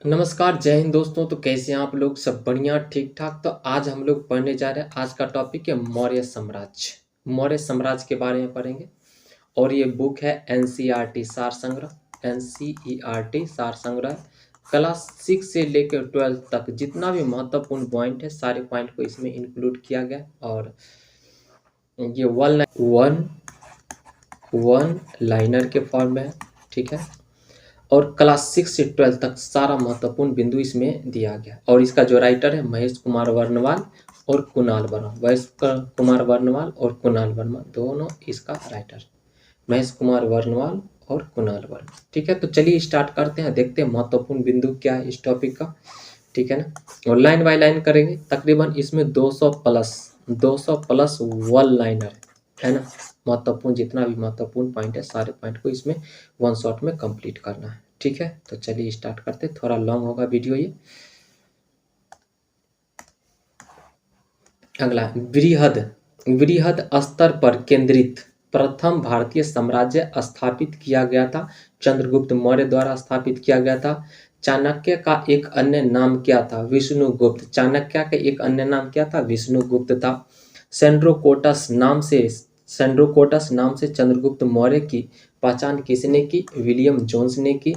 नमस्कार, जय हिंद दोस्तों। तो कैसे हैं आप लोग? सब बढ़िया, ठीक ठाक। तो आज हम लोग पढ़ने जा रहे हैं। आज का टॉपिक है मौर्य साम्राज्य। मौर्य साम्राज्य के बारे में पढ़ेंगे। और ये बुक है एनसीईआरटी सार संग्रह। एनसीईआरटी सार संग्रह क्लास 6 से लेकर 12 तक जितना भी महत्वपूर्ण पॉइंट है सारे पॉइंट को इसमें इंक्लूड किया गया। और ये वन वन लाइनर के फॉर्म में है, ठीक है। और क्लास 6 से 12 तक सारा महत्वपूर्ण बिंदु इसमें दिया गया। और इसका जो राइटर है महेश कुमार वर्णवाल और कुणाल वर्मा। महेश कुमार वर्णवाल और कुणाल वर्मा दोनों इसका राइटर, महेश कुमार वर्णवाल और कुणाल वर्मा, ठीक है। तो चलिए स्टार्ट करते हैं, देखते हैं महत्वपूर्ण बिंदु क्या है इस टॉपिक का, ठीक है ना। और लाइन बाय लाइन करेंगे। तकरीबन इसमें 200 प्लस वन लाइनर है ना। महत्वपूर्ण जितना भी महत्वपूर्ण पॉइंट है सारे पॉइंट को इसमें वन शॉट में कंप्लीट करना है, ठीक है। तो चलिए स्टार्ट करते हैं, थोड़ा लॉन्ग होगा वीडियो ये। अगला वृहद वृहद स्तर पर केंद्रित प्रथम भारतीय साम्राज्य स्थापित किया गया था। चंद्रगुप्त मौर्य द्वारा स्थापित किया गया था। चाणक्य का एक अन्य नाम क्या था? विष्णुगुप्त। चाणक्य का एक अन्य नाम क्या था? विष्णुगुप्त था। सेंड्रोकोटस नाम से चंद्रगुप्त मौर्य की पहचान किसने की? विलियम जोन्स ने की।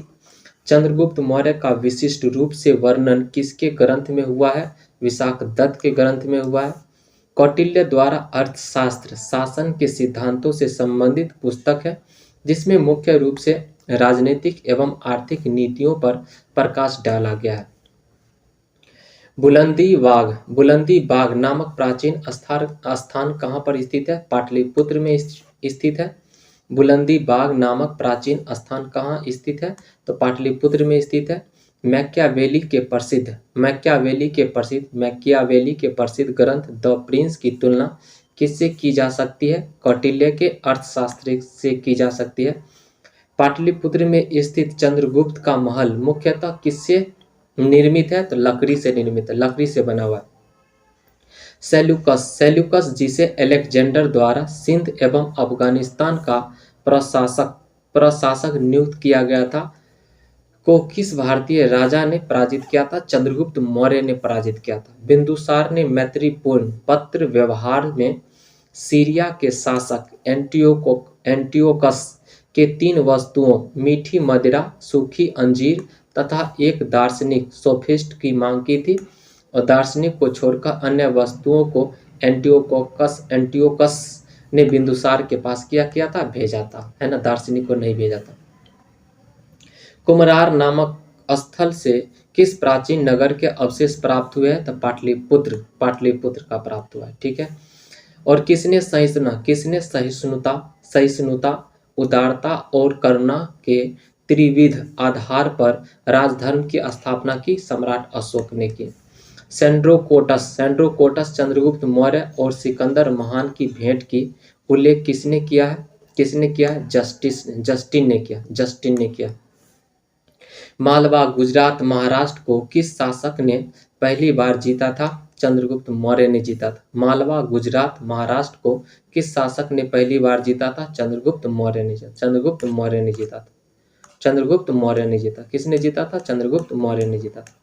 चंद्रगुप्त मौर्य का विशिष्ट रूप से वर्णन किसके ग्रंथ में हुआ है? विशाख दत्त के ग्रंथ में हुआ है। कौटिल्य द्वारा अर्थशास्त्र शासन के सिद्धांतों से संबंधित पुस्तक है, जिसमें मुख्य रूप से राजनीतिक एवं आर्थिक नीतियों पर प्रकाश डाला गया है। बुलंदी बाग नामक प्राचीन स्थान कहाँ पर स्थित है? पाटलिपुत्र में स्थित है। बुलंदी बाग नामक प्राचीन स्थान कहाँ स्थित है? तो पाटलिपुत्र में स्थित है। मैकियावेली के प्रसिद्ध ग्रंथ द प्रिंस की तुलना किससे की जा सकती है? कौटिल्य के अर्थशास्त्र से की जा सकती है। पाटलिपुत्र में स्थित चंद्रगुप्त का महल मुख्यतः किससे निर्मित है? तो लकड़ी से निर्मित है, लकड़ी से बना हुआ है। सेल्यूकस जिसे अलेक्जेंडर द्वारा सिंध एवं अफगानिस्तान का प्रशासक नियुक्त किया गया था, को किस भारतीय राजा ने पराजित किया था? चंद्रगुप्त मौर्य ने पराजित किया था। बिंदुसार ने मैत्रीपूर्ण पत्र व्यवहार में सीरिया के शासक एंटियोकस के 3 वस्तुओं मीठी मदिरा, सूखी अंजीर तथा एक दार्शनिक सोफिस्ट की मांग की थी। और दार्शनिक को छोड़कर अन्य वस्तुओं को एंटियोकस ने बिंदुसार के पास किया था, भेजा था, है ना। दार्शनिक को नहीं भेजा था। कुमरार नामक स्थल से किस प्राचीन नगर के अवशेष प्राप्त हुए हैं? तो पाटलिपुत्र का प्राप्त हुआ है, ठीक है। और किसने सहिष्णुता, उदारता और करुणा के त्रिविध आधार पर राजधर्म की स्थापना की? सम्राट अशोक ने की। सेंड्रोकोटस चंद्रगुप्त मौर्य और सिकंदर महान की भेंट की उल्लेख किसने किया है? जस्टिन ने किया। मालवा गुजरात महाराष्ट्र को किस शासक ने पहली बार जीता था? चंद्रगुप्त मौर्य ने जीता था। मालवा गुजरात महाराष्ट्र को किस शासक ने पहली बार जीता था? चंद्रगुप्त मौर्य ने जीता था। किसने जीता था? चंद्रगुप्त मौर्य ने जीता था।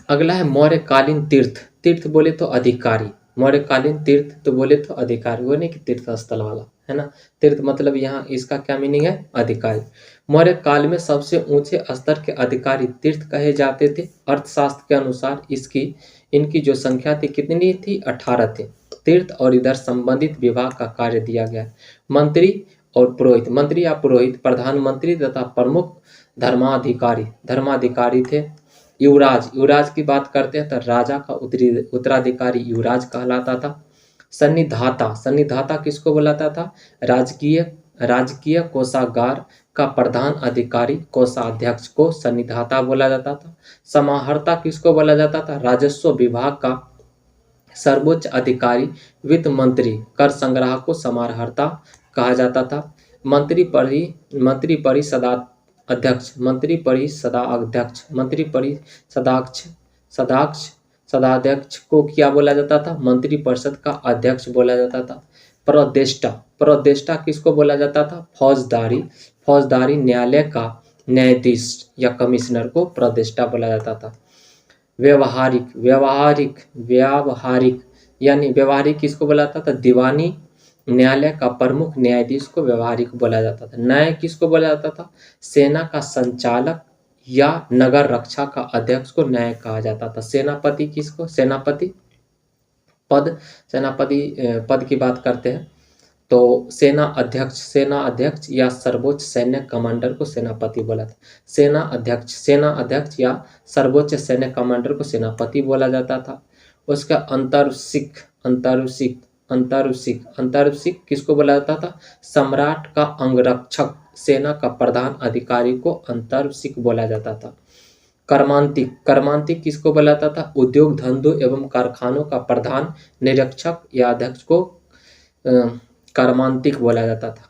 अगला है मौर्यकालीन तीर्थ बोले तो अधिकारी। मौर्यकालीन तीर्थ तो बोले तो अधिकारी, वो नहीं कि तीर्थ स्थल वाला, है ना। तीर्थ मतलब यहाँ इसका क्या मीनिंग है? अधिकारी। मौर्य काल में सबसे ऊंचे स्तर के अधिकारी तीर्थ कहे जाते थे। अर्थशास्त्र के अनुसार इनकी जो संख्या थी कितनी थी? 18 थे। तीर्थ और इधर संबंधित विभाग का कार्य दिया गया। मंत्री या पुरोहित प्रधानमंत्री तथा प्रमुख धर्माधिकारी थे। युवराज की बात करते हैं तो राजा का उत्तराधिकारी युवराज कहलाता था। सन्निधाता किसको बुलाता था? राजकीय कोषागार का प्रधान अधिकारी कोषाध्यक्ष को सन्निधाता बोला जाता था। समाहर्ता किसको बोला जाता था? राजस्व विभाग का सर्वोच्च अधिकारी वित्त मंत्री कर संग्रह को समाहर्ता कहा जाता था। सदाध्यक्ष को क्या बोला जाता था? मंत्रिपरिषद का अध्यक्ष बोला जाता था। प्रोदेष्टा, प्रोदेष्टा किसको बोला जाता था? फौजदारी न्यायालय का न्यायाधीश या कमिश्नर को प्रोदेष्टा बोला जाता था। व्यवहारिक, व्यावहारिक, व्यावहारिक यानी व्यवहारिक किसको बोला जाता था? दीवानी न्यायालय का प्रमुख न्यायाधीश को व्यवहारिक बोला जाता था। न्याय किसको बोला जाता था? सेना का संचालक या नगर रक्षा का अध्यक्ष को न्याय कहा जाता था। सेनापति किसको? सेनापति पद की बात करते हैं तो सेना अध्यक्ष या सर्वोच्च सैन्य कमांडर को सेनापति बोला था। सेना अध्यक्ष या सर्वोच्च सैन्य कमांडर को सेनापति बोला जाता था। उसका अंतरसिक किसको बोला जाता था? सम्राट का अंगरक्षक सेना का प्रधान अधिकारी को अंतरसिक बोला जाता था। कर्मांतिक किसको बोला जाता था? उद्योग धंधों एवं कारखानों का प्रधान निरीक्षक या अध्यक्ष को कर्मांतिक बोला जाता था।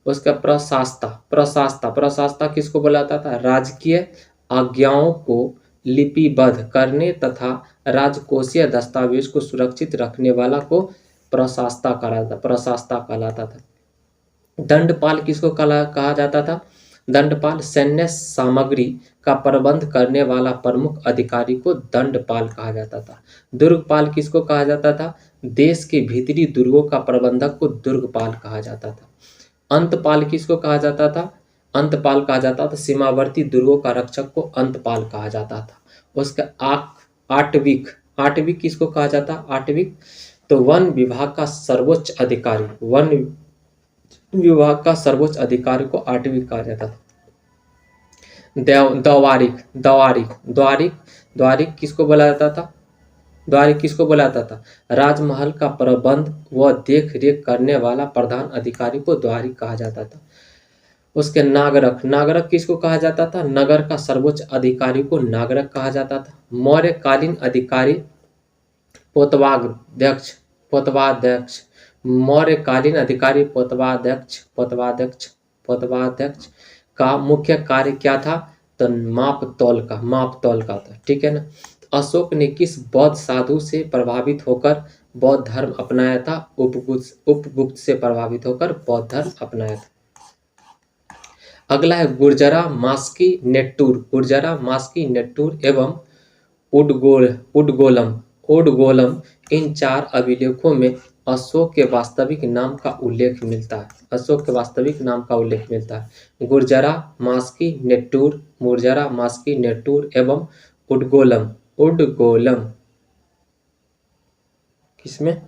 उसका प्रशास्ता किसको बोला जाता था? राजकीय आज्ञाओं को लिपिबद्ध करने तथा राजकोषीय दस्तावेज को सुरक्षित रखने वाला को प्रशास्ता कहलाता था। दंडपाल किसको कहा जाता था? दंडपाल सैन्य सामग्री का प्रबंध करने वाला प्रमुख अधिकारी को दंडपाल कहा जाता था। दुर्गपाल किसको कहा जाता था? देश के भीतरी दुर्गों का प्रबंधक को दुर्गपाल कहा जाता था। अंतपाल किसको कहा जाता था? अंतपाल कहा जाता था सीमावर्ती दुर्गों का रक्षक को अंतपाल कहा जाता था। उसका आठविक किसको कहा जाता? आठविक तो वन विभाग का सर्वोच्च अधिकारी को आठविक कहा जाता था। द्वारिक किसको बोला जाता था? राजमहल का प्रबंध व देख रेख करने वाला प्रधान अधिकारी को द्वारिक कहा जाता था। उसके नागरक किसको कहा जाता था? नगर का सर्वोच्च अधिकारी को नागरक कहा जाता था। मौर्यकालीन अधिकारी पोतवाध्यक्ष का मुख्य कार्य क्या था? तो माप तौल का था। ठीक है ना। अशोक ने किस बौद्ध साधु से प्रभावित होकर बौद्ध धर्म अपनाया था? उपगुप्त से प्रभावित होकर बौद्ध धर्म अपनाया था। अगला है गुर्जरा, मास्की, नेट्टूर एवं उडगोलम। इन 4 अभिलेखों में अशोक के वास्तविक नाम का उल्लेख मिलता है। गुर्जरा, मास्की, नेट्टूर एवं उडगोलम किसमें?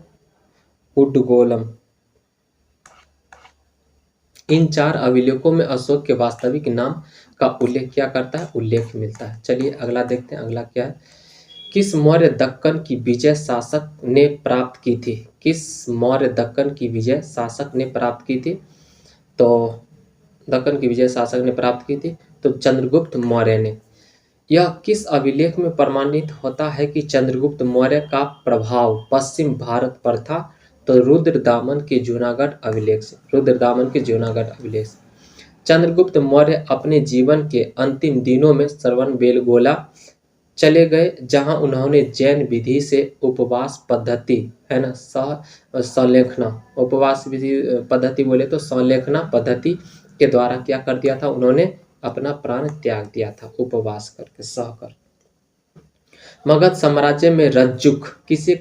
उडगोलम। इन 4 अभिलेखों में अशोक के वास्तविक नाम का उल्लेख क्या करता है? उल्लेख मिलता है। चलिए अगला देखते हैं। अगला क्या है? किस मौर्य दक्कन की विजय शासक ने प्राप्त की थी? तो दक्कन की विजय शासक ने प्राप्त की थी तो चंद्रगुप्त मौर्य ने। यह किस अभिलेख में प्रमाणित होता है कि चंद्रगुप्त मौर्य का प्रभाव पश्चिम भारत पर था? तो रुद्रदामन के जूनागढ़ अभिलेख से। चंद्रगुप्त मौर्य अपने जीवन के अंतिम दिनों में श्रवणबेलगोला चले गए, जहां उन्होंने जैन विधि से उपवास पद्धति है ना संलेखना उपवास विधि पद्धति बोले तो संलेखना पद्धति के द्वारा क्या कर दिया था? उन्होंने अपना प्राण त्याग दिया था उपवास करके सहकर। मगध साम्राज्य में रज्जुक किसे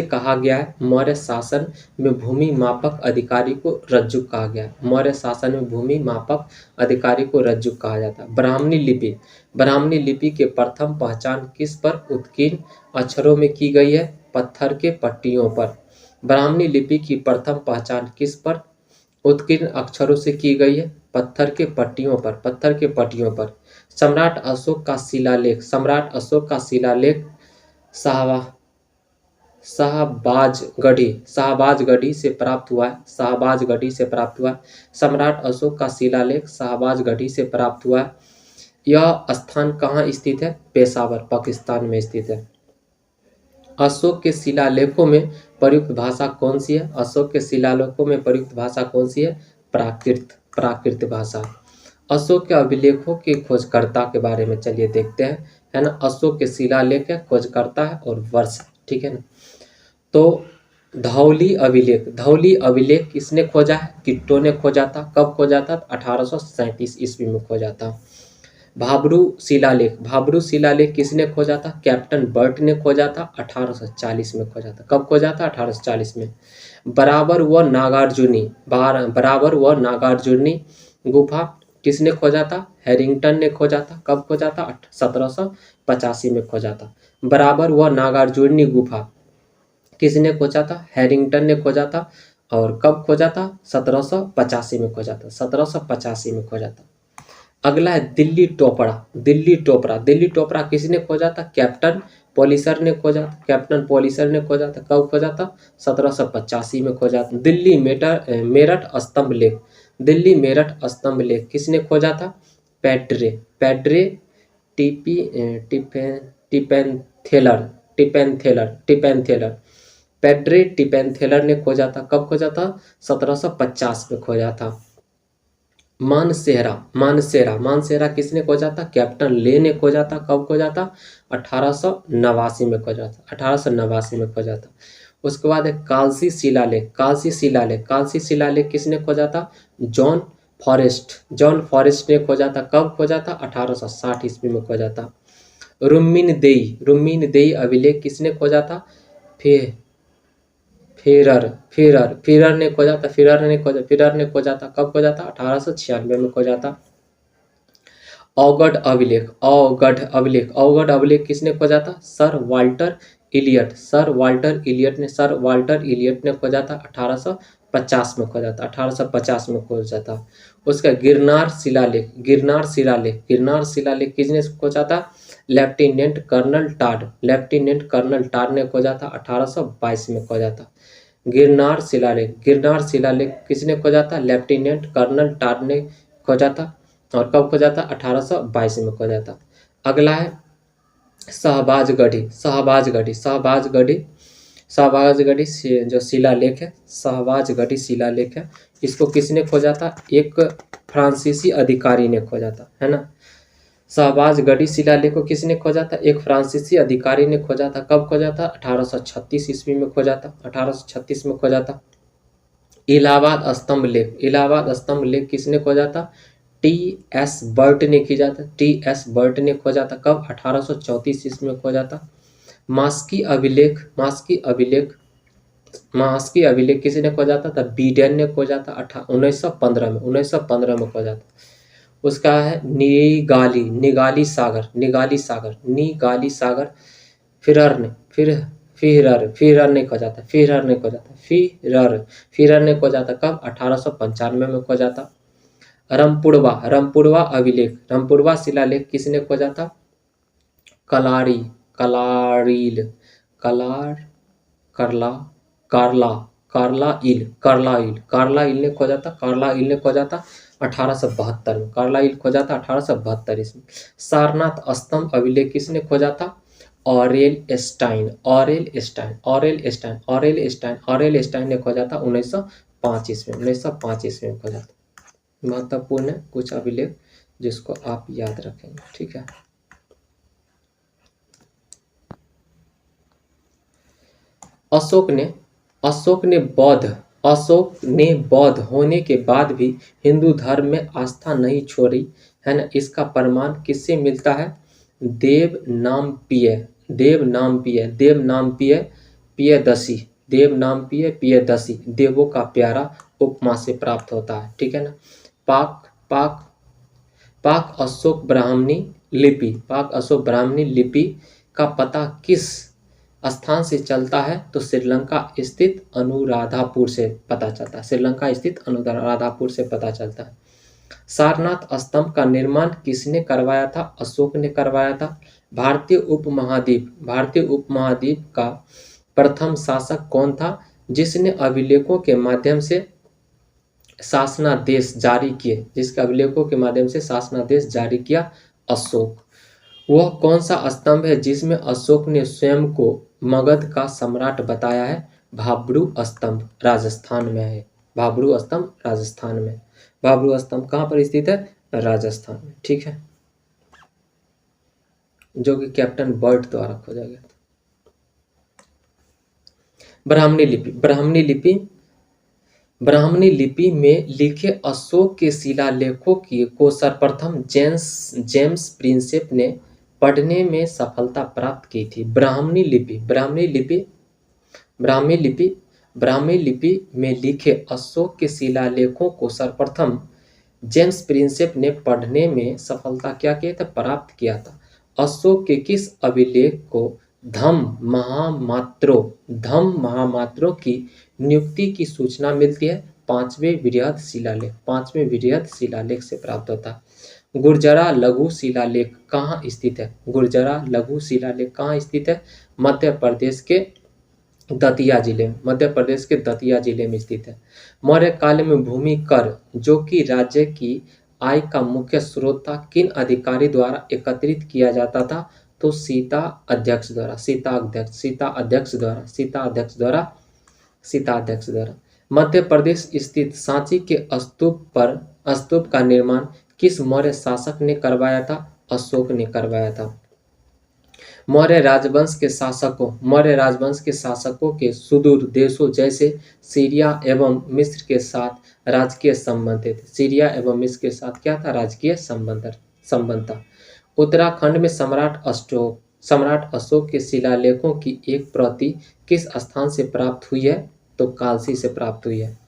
कहा गया है? मौर्य शासन में भूमि मापक अधिकारी को रज्जुक कहा गया है। ब्राह्मणी लिपि के प्रथम पहचान किस पर उत्कीर्ण अक्षरों में की गई है? पत्थर के पट्टियों पर। ब्राह्मणी लिपि की प्रथम पहचान किस पर उत्कीर्ण अक्षरों से की गई है? पत्थर के पट्टियों पर। सम्राट अशोक का शिलालेख शाहबाजगढ़ी से प्राप्त हुआ है। सम्राट अशोक का शिलालेख शाहबाजगढ़ी से प्राप्त हुआ है। यह स्थान कहाँ स्थित है? पेशावर, पाकिस्तान में स्थित है। अशोक के शिलालेखों में प्रयुक्त भाषा कौन सी है? प्राकृत भाषा। अशोक के अभिलेखों के खोजकर्ता के बारे में चलिए देखते हैं, है ना। अशोक के शिलालेख है, खोजकर्ता है और वर्ष, ठीक है ना। तो धौली अभिलेख, धौली अभिलेख किसने खोजा है? किट्टो ने खोजा था। कब खोजा था? 1837 ईस्वी में खोजा था। भाब्रू शिलालेख, भाब्रू शिलालेख किसने खोजा था? कैप्टन बर्ट ने खोजा था। 1840 में खोजा था। कब खोजा था? 1840 में। बराबर व नागार्जुनी, बराबर व नागार्जुनी गुफा किसने खोजा था? हैरिंगटन ने खोजा था। कब खोजा था? 1785 में खोजा था। बराबर व नागार्जुनी गुफा किसने खोजा था? हैरिंगटन ने खोजा था। और कब खोजा था? 1785 में खोजा था। 1785 में खोजा था। अगला है दिल्ली टोपरा, दिल्ली टोपरा, दिल्ली टोपरा किसने खोजा था? कैप्टन पॉलिसर ने खोजा था। कैप्टन पॉलिसर ने खोजा था। कब खोजा था? 1785 में खोजा था। दिल्ली मेरठ स्तंभ लेख, दिल्ली मेरठ स्तंभ लेख किसने खोजा था? पैड्रे, पैड्रे टिपी टिपेन टिपेंथेलर, टिपेंथेलर पैड्रे टिपेंथेलर ने खोजा था। कब खोजा था? 1750 में खोजा था। मानसेरा, मानसेरा, मानसेरा किसने खोजा था? कैप्टन ले ने खोजा था। कब खोजा था? 1889 में खोजा था। 1889 में खोजा था। उसके बाद है कालसी शिलालेख, कालसी शिलालेख, कालसी शिलालेख किसने खोजा था? जॉन फॉरेस्ट, जॉन फॉरेस्ट ने खोजा था। कब खोजा था? 1860 ईस्वी में खोजा था। रुम्मिन देई, रुम्मिन देई अभिलेख किसने खोजा था? फिर फिरर ने खोजा था। फिरर ने खोजा था। कब खोजा था? 1896 में खोजा था। अवगढ़ अभिलेख, अवगढ़ अभिलेख, अवगढ़ अभिलेख किसने खोजा था? Sir Walter Elliot, sir Walter Elliot ने, सर वाल्टर इलियट ने खोजा था। 1850 में खोजा था। 1850 में खोजा था। उसका गिरनार शिलालेख, गिरनार शिलालेख, गिरनार शिलालेख किसने खोजा था? Lieutenant colonel Tod, lieutenant colonel Tod ने खोजा था। 1822 में खोजा था। गिरनार शिलालेख, गिरनार शिलालेख किसने खोजा था? लेफ्टिनेंट कर्नल टाड ने खोजा था। और कब खोजा था? 1822 में खोजा था। अगला है शहबाजगढ़ी, शहबाजगढ़ी, शहबाजगढ़ी, शहबाजगढ़ी जो शिलालेख है, शहबाजगढ़ी शिलालेख है, इसको किसने खोजा था? एक फ्रांसीसी अधिकारी ने खोजा था, है ना। शहबाजगढ़ी शिलालेख को किसने खोजा था? एक फ्रांसीसी अधिकारी ने खोजा था। कब खोजा था? 1836 ईस्वी में खोजा था। 1836 में खोजा था। इलाहाबाद स्तंभ लेख, इलाहाबाद स्तंभ लेख किसने खोजा था? टी एस बर्ट ने खोजा था। टी एस बर्ट ने खोजा था। कब? 1834 ईस्वी में खोजा था। मास्की अभिलेख, मास्की अभिलेख, मास्की अभिलेख किसने खोजा था? द बीडेन ने खोजा था। 1915 में, 1915 में खोजा था। उसका है निगाली, निगाली सागर, निगाली सागर, निगाली सागर फिरर ने, फिरर ने खोजा था। फिरर ने खोजा था। फिरर ने खोजा था। कब? 1895 में खोजा था। रमपुड़वा, रमपुड़वा अभिलेख, रमपुड़वा शिलालेख किसने खोजा था? कलारी, कलारील, कलार करला कार्ला कार्लाइल, कार्लाइल, कार्लाइल ने खोजा था। कार्लाइल ने खोजा था 1872 में। कार्लाइल खोजा था 1872 इसमें। सारनाथ स्तंभ अभिलेख किसने खोजा था? Aurel Stein, Aurel Stein, Aurel Stein, Aurel Stein, Aurel Stein ने खोजा था 1905 ईस्वी में, 1905 ईस्वी में खोजा था। महत्वपूर्ण है कुछ अभिलेख जिसको आप याद रखेंगे, ठीक है। अशोक ने, अशोक ने बौद्ध, अशोक ने बौद्ध होने के बाद भी हिंदू धर्म में आस्था नहीं छोड़ी, है ना। इसका प्रमाण किससे मिलता है? देव नाम पिय, देव नाम पिय, देव नाम पिय पियदसी, देव नाम पिय पियदसी, देवों का प्यारा उपमा से प्राप्त होता है, ठीक है ना। पाक पाक पाक अशोक ब्राह्मणी लिपि, पाक अशोक ब्राह्मणी लिपि का पता किस स्थान से चलता है? तो श्रीलंका स्थित अनुराधापुर से पता चलता है। श्रीलंका स्थित अनुराधापुर से पता चलता है। सारनाथ स्तंभ का निर्माण किसने करवाया था? अशोक ने करवाया था। भारतीय उपमहाद्वीप, भारतीय उपमहाद्वीप का प्रथम शासक कौन था जिसने अभिलेखों के माध्यम से शासनादेश जारी किए? जिसके अभिलेखों के माध्यम से शासनादेश जारी किया? अशोक। वह कौन सा स्तंभ है जिसमें अशोक ने स्वयं को मगध का सम्राट बताया है? भाब्रू स्तंभ राजस्थान में है। भाब्रू स्तंभ राजस्थान में। भाब्रू स्तंभ कहाँ पर स्थित है? राजस्थान में, ठीक है। जो कि कैप्टन बर्ट द्वारा खोजा गया था। ब्राह्मणी लिपि में लिखे अशोक के शिलालेखों की को सर्वप्रथम जेम्स प्रिंसेप ने पढ़ने में सफलता प्राप्त की थी। ब्राह्मी लिपि में लिखे अशोक के शिलालेखों को सर्वप्रथम जेम्स प्रिंसेप ने पढ़ने में सफलता क्या किया था, प्राप्त किया था। अशोक के किस अभिलेख को धम्म महामात्रों की नियुक्ति की सूचना मिलती है? पांचवें वृहद शिलालेख से प्राप्त होता है। गुर्जरा लघु शिलालेख कहाँ स्थित है? मध्य प्रदेश के दतिया जिले में स्थित है। मौर्य काल में भूमि कर, जो कि राज्य की आय का मुख्य स्रोत था, किन अधिकारी द्वारा एकत्रित किया जाता था? तो सीता अध्यक्ष द्वारा। मध्य प्रदेश स्थित सांची के स्तूप का निर्माण किस मौर्य शासक ने करवाया था? अशोक ने करवाया था। मौर्य राजवंश के शासकों के सुदूर देशों जैसे सीरिया एवं मिस्र के साथ राजकीय संबंध थे। क्या था? राजकीय संबंध था। उत्तराखंड में सम्राट अशोक के शिलालेखों की एक प्रति किस स्थान से प्राप्त हुई है? तो कालसी से प्राप्त हुई है।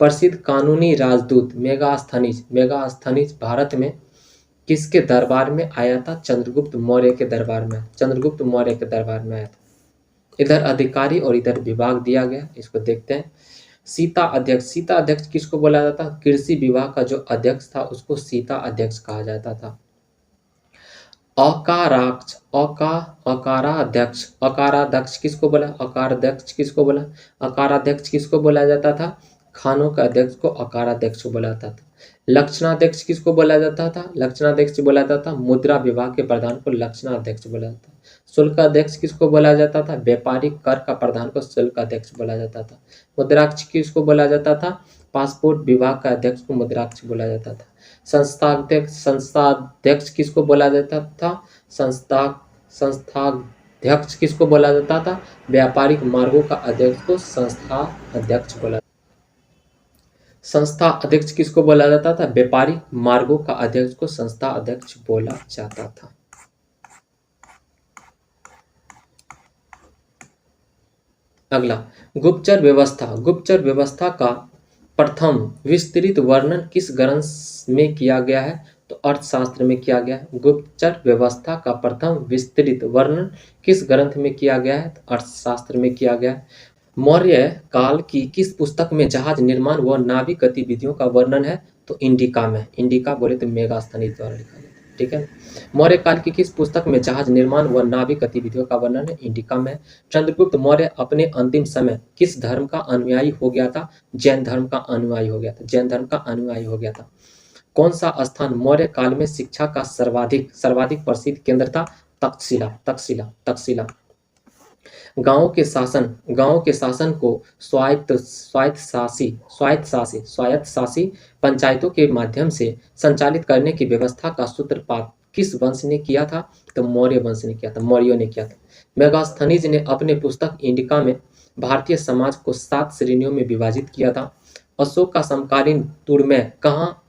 प्रसिद्ध कानूनी राजदूत मेगास्थनीज भारत में किसके दरबार में आया था? चंद्रगुप्त मौर्य के दरबार में आया था। इधर अधिकारी और इधर विभाग दिया गया, इसको देखते हैं। सीता अध्यक्ष किसको बोला जाता? कृषि विभाग का जो अध्यक्ष था उसको सीता अध्यक्ष कहा जाता था। अकाराध्यक्ष किसको बोला? अकाराध्यक्ष किसको बोला जाता था? खानों का अध्यक्ष को अकाराध्यक्ष बोला जाता था। लक्षणाध्यक्ष किसको बोला जाता था? मुद्रा विभाग के प्रधान को लक्षणाध्यक्ष बोला जाता था। शुल्क अध्यक्ष किसको बोला जाता था? व्यापारिक कर का प्रधान को शुल्क अध्यक्ष बोला जाता था। मुद्राक्ष किसको बोला जाता था? पासपोर्ट विभाग का अध्यक्ष को मुद्राक्ष बोला जाता था। संस्थाध्यक्ष किसको बोला जाता था? संस्थाध्यक्ष किसको बोला जाता था? व्यापारिक मार्गों का अध्यक्ष को संस्थाध्यक्ष बोला। संस्था अध्यक्ष किसको बोला जाता था? व्यापारिक मार्गों का अध्यक्ष को संस्था अध्यक्ष बोला जाता था। अगला, गुप्तचर व्यवस्था का प्रथम विस्तृत वर्णन किस ग्रंथ में किया गया है? तो अर्थशास्त्र में किया गया है। गुप्तचर व्यवस्था का प्रथम विस्तृत वर्णन किस ग्रंथ में किया गया है? तो अर्थशास्त्र में किया गया है। मौर्य काल की किस पुस्तक में जहाज निर्माण व नाविक गतिविधियों का वर्णन है? तो इंडिका में। इंडिका बोले तो मेगास्थनीज द्वारा लिखा गया, ठीक है। मौर्य काल की किस पुस्तक में जहाज निर्माण व नाविक गतिविधियों का वर्णन है? इंडिका में। चंद्रगुप्त मौर्य अपने अंतिम समय किस धर्म का अनुयायी हो गया था? जैन धर्म का अनुयायी हो गया था। कौन सा स्थान मौर्य काल में शिक्षा का सर्वाधिक प्रसिद्ध केंद्र था? तक्षशिला। गांवों के शासन को स्वायत्तशासी पंचायतों के माध्यम से संचालित करने की व्यवस्था का सूत्रपात किस वंश ने किया था? तो मौर्य वंश ने किया था, मौर्यों ने किया था। मेगास्थनीज ने अपने पुस्तक इंडिका में भारतीय समाज को 7 श्रेणियों में विभाजित किया था। अशोक का समकालीन तुर में कहाँ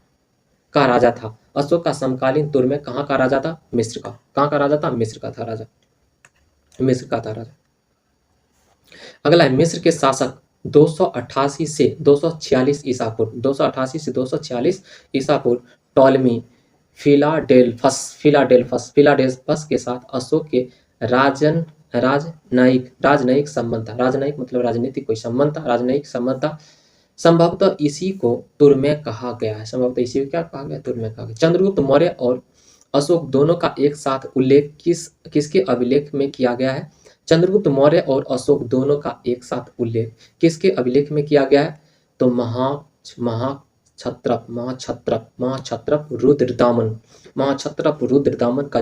का राजा था? अशोक का समकालीन तुर में कहाँ का राजा था? मिस्र का। कहाँ का राजा था? मिस्र का था राजा। अगला है, मिस्र के शासक 288 से 246 ईसा पूर्व टॉलमी फिलाडेल्फस के साथ अशोक के राजनयिक संबंध था। राजनयिक मतलब राजनीतिक कोई संबंध था। संभवतः इसी को तुर्मे कहा गया है। चंद्रगुप्त मौर्य और अशोक दोनों का एक साथ उल्लेख किसके अभिलेख में किया गया है? चंद्रगुप्त मौर्य और अशोक दोनों का एक साथ उल्लेख किसके अभिलेख में किया गया है? तो महाक्षत्रप रुद्रदामन का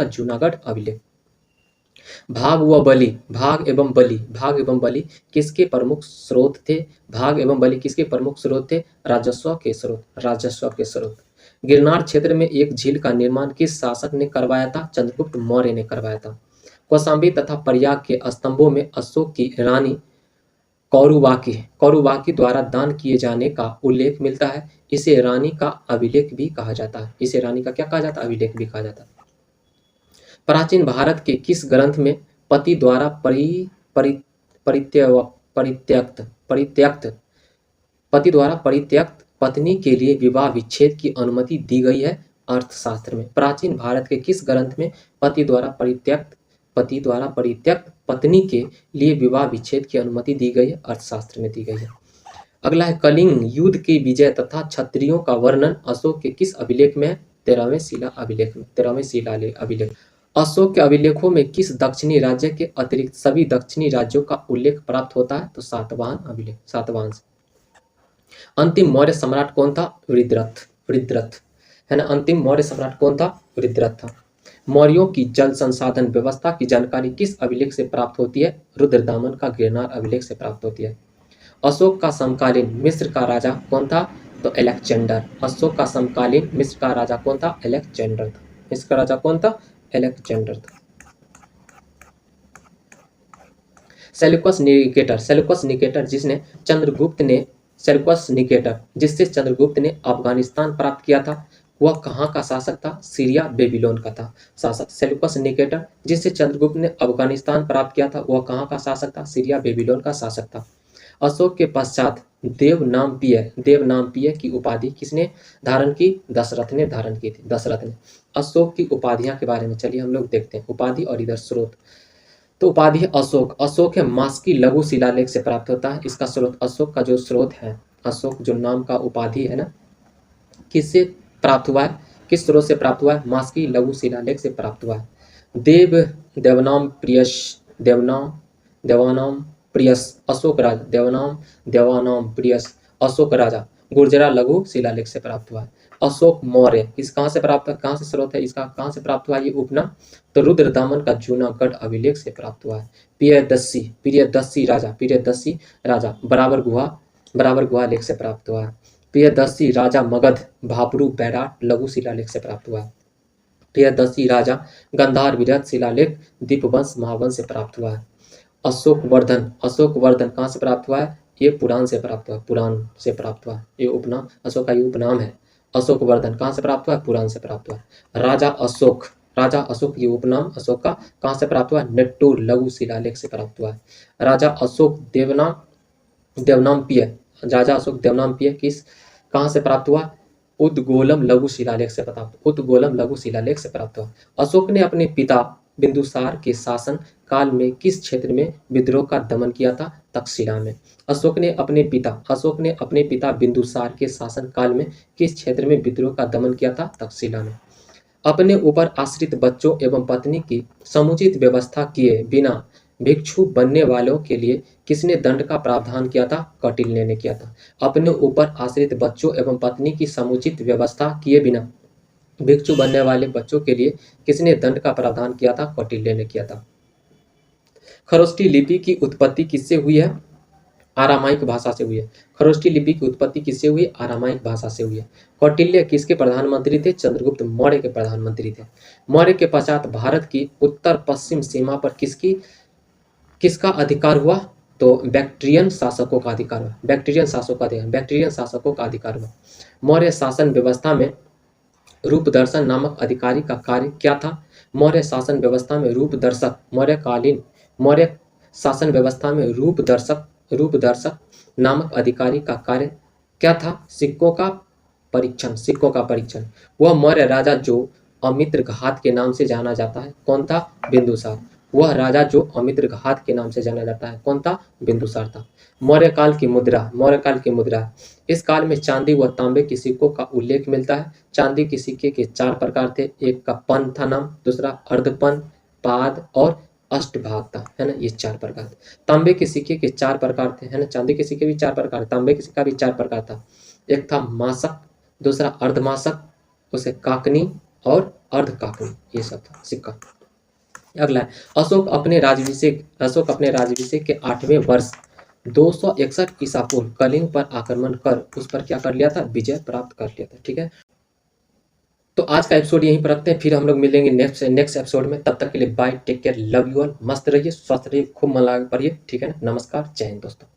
जूनागढ़ अभिलेख। भाग एवं बलि किसके प्रमुख स्रोत थे? राजस्व के स्रोत। गिरनार क्षेत्र में एक झील का निर्माण किस शासक ने करवाया था? चंद्रगुप्त मौर्य ने करवाया था। कौशाम्बी तथा प्रयाग के स्तंभों में अशोक की रानी कौरुवाकी द्वारा दान किए जाने का उल्लेख मिलता है। इसे रानी का अभिलेख भी कहा जाता है। इसे रानी का क्या कहा जाता है? अभिलेख भी कहा जाता है। प्राचीन भारत के किस ग्रंथ में पति द्वारा परित्यक्त परित्यक्त पति द्वारा परित्यक्त पत्नी के लिए विवाह विच्छेद की अनुमति दी गई है? अर्थशास्त्र में। प्राचीन भारत के किस ग्रंथ में पति द्वारा परित्यक्त पत्नी के लिए विवाह विच्छेद की अनुमति दी गई है? अर्थशास्त्र में दी गई है। अगला है कलिंग युद्ध की विजय तथा क्षत्रियों का वर्णन अशोक के किस अभिलेख में है? 13वें शिला अभिलेख में। 13वें शिला अभिलेख। अशोक के अभिलेखों में किस दक्षिणी राज्य के अतिरिक्त सभी दक्षिणी राज्यों का उल्लेख प्राप्त होता है? तो सातवाहन अभिलेख, सातवाहन से। अंतिम मौर्य सम्राट कौन था? वृद्धरथ है ना। अंतिम मौर्य सम्राट कौन था? वृद्धरथ था। मौर्यों की जल संसाधन व्यवस्था की जानकारी किस अभिलेख से प्राप्त होती है? रुद्रदामन का गिरनार अभिलेख से प्राप्त होती है। अशोक का समकालीन मिस्र का राजा कौन था? तो अलेक्जेंडर। अशोक का समकालीन मिस्र का राजा कौन था? अलेक्जेंडर था। मिस्र का राजा कौन था? अलेक्जेंडर था। सेल्यूकस निकेटर जिससे चंद्रगुप्त ने अफगानिस्तान प्राप्त किया था, वह कहाँ का शासक था? सीरिया बेबीलोन का था शासक। सेल्यूकस निकेटर जिससे चंद्रगुप्त ने अफगानिस्तान प्राप्त किया था, वह कहाँ का शासक था? सीरिया बेबीलोन का शासक था। अशोक के पश्चात देवनामपीय की उपाधि किसने धारण की? दशरथ ने धारण की थी। दशरथ ने। अशोक की उपाधियां के बारे में चलिए हम लोग देखते हैं। उपाधि और इधर स्रोत। तो उपाधि है अशोक है मास्की लघु शिलालेख से प्राप्त होता है। इसका स्रोत, अशोक का जो स्रोत है, अशोक जो नाम का उपाधि है ना, किससे प्राप्त हुआ है? किस स्रोत से प्राप्त हुआ है? मास्की लघु शिलालेख से प्राप्त हुआ है। देवनाम प्रियस अशोक राजा देवानाम प्रियस अशोक राजा गुर्जरा लघु शिलालेख से प्राप्त हुआ है। अशोक मौर्य किस कहाँ से प्राप्त, कहाँ से स्रोत है इसका, कहाँ से प्राप्त हुआ ये उपनाम? तो रुद्रदामन का जूनागढ़ अभिलेख से प्राप्त हुआ है। प्रियदर्शी राजा बराबर गुहा लेख से प्राप्त हुआ है। प्रियदर्शी राजा मगध भापरू बैराट लघु शिलालेख से प्राप्त हुआ है। प्रियदर्शी राजा गंधार विरत शिलालेख दीपवंश महावंश से प्राप्त हुआ है। अशोक वर्धन कहाँ से प्राप्त हुआ है? ये पुराण से प्राप्त हुआ है। ये उपनाम अशोक का ये उपनाम है। अशोक वर्धन कहाँ से प्राप्त हुआ है? पुराण से प्राप्त हुआ है। राजा अशोक ये उपनाम अशोक का कहाँ से प्राप्त हुआ है? नेट्टूर लघु शिलालेख से प्राप्त हुआ है। राजा अशोक देवनामपीय किस कहाँ से प्राप्त हुआ? उद्गोलम लघु शिलालेख से प्राप्त हुआ। अशोक ने अपने पिता बिंदुसार के शासन काल में किस क्षेत्र में विद्रोह का दमन किया था? तक्षशिला में। अशोक ने अपने पिता बिंदुसार के शासन काल में किस क्षेत्र में विद्रोह का दमन किया था? तक्षशिला में। अपने ऊपर आश्रित बच्चों एवं पत्नी की समुचित व्यवस्था किए बिना भिक्षु बनने वालों के लिए किसने दंड का प्रावधान किया था? कौटिल्य ने किया था। अपने ऊपर आश्रित बच्चों एवं पत्नी की समुचित व्यवस्था किए बिना भिक्षु बनने वाले बच्चों के लिए किसने दंड का प्रावधान किया था? कौटिल्य ने किया था। खरोष्ठी लिपि की उत्पत्ति किससे हुई है? आरामाइक भाषा से हुई है। खरोष्ठी लिपि की उत्पत्ति किससे हुई? आरामाइक भाषा से हुई है। कौटिल्य किसके प्रधानमंत्री थे? चंद्रगुप्त मौर्य के प्रधानमंत्री थे। मौर्य के पश्चात भारत की उत्तर पश्चिम सीमा पर किसका अधिकार हुआ? तो बैक्ट्रियन शासकों का अधिकार हुआ। बैक्ट्रियन शासकों का अधिकार हुआ। मौर्य शासन व्यवस्था में रूपदर्शन नामक अधिकारी का कार्य क्या था? मौर्य शासन व्यवस्था में मौर्य शासन व्यवस्था में रूपदर्शक नामक अधिकारी का कार्य क्या था? सिक्कों का परीक्षण। वह मौर्य राजा जो अमित्र घात के नाम से जाना जाता है कौन था? बिंदुसार। वह राजा जो अमित्र घात के नाम से जाना जाता है कौन था? बिंदुसार था। मौर्यकाल की मुद्रा। इस काल में चांदी व तांबे के सिक्कों का उल्लेख मिलता है। चांदी के सिक्के के 4 प्रकार थे। एक का पन था नाम, दूसरा अर्धपन, पाद और अष्टभाग था, है ना। ये 4 प्रकार थे। तांबे के सिक्के के 4 प्रकार थे, है ना। चांदी के सिक्के भी 4 प्रकार, तांबे के सिक्का भी 4 प्रकार था। एक था मासक, दूसरा अर्धमासक, उसे काकनी और अर्धकाकनी, ये सब था सिक्का। अगला है अशोक अपने राजभिषेक के 8वें वर्ष 261 ईसा पूर्व कलिंग पर आक्रमण कर उस पर क्या कर लिया था? विजय प्राप्त कर लिया था। ठीक है। तो आज का एपिसोड यहीं पर रखते हैं, फिर हम लोग मिलेंगे नेक्स्ट नेक्स्ट एपिसोड में। तब तक के लिए bye, take care, love you all, मस्त रहिए, स्वस्थ रहिए, खूब मन लगा के पढ़िए, ठीक है ना। नमस्कार, जय हिंद दोस्तों।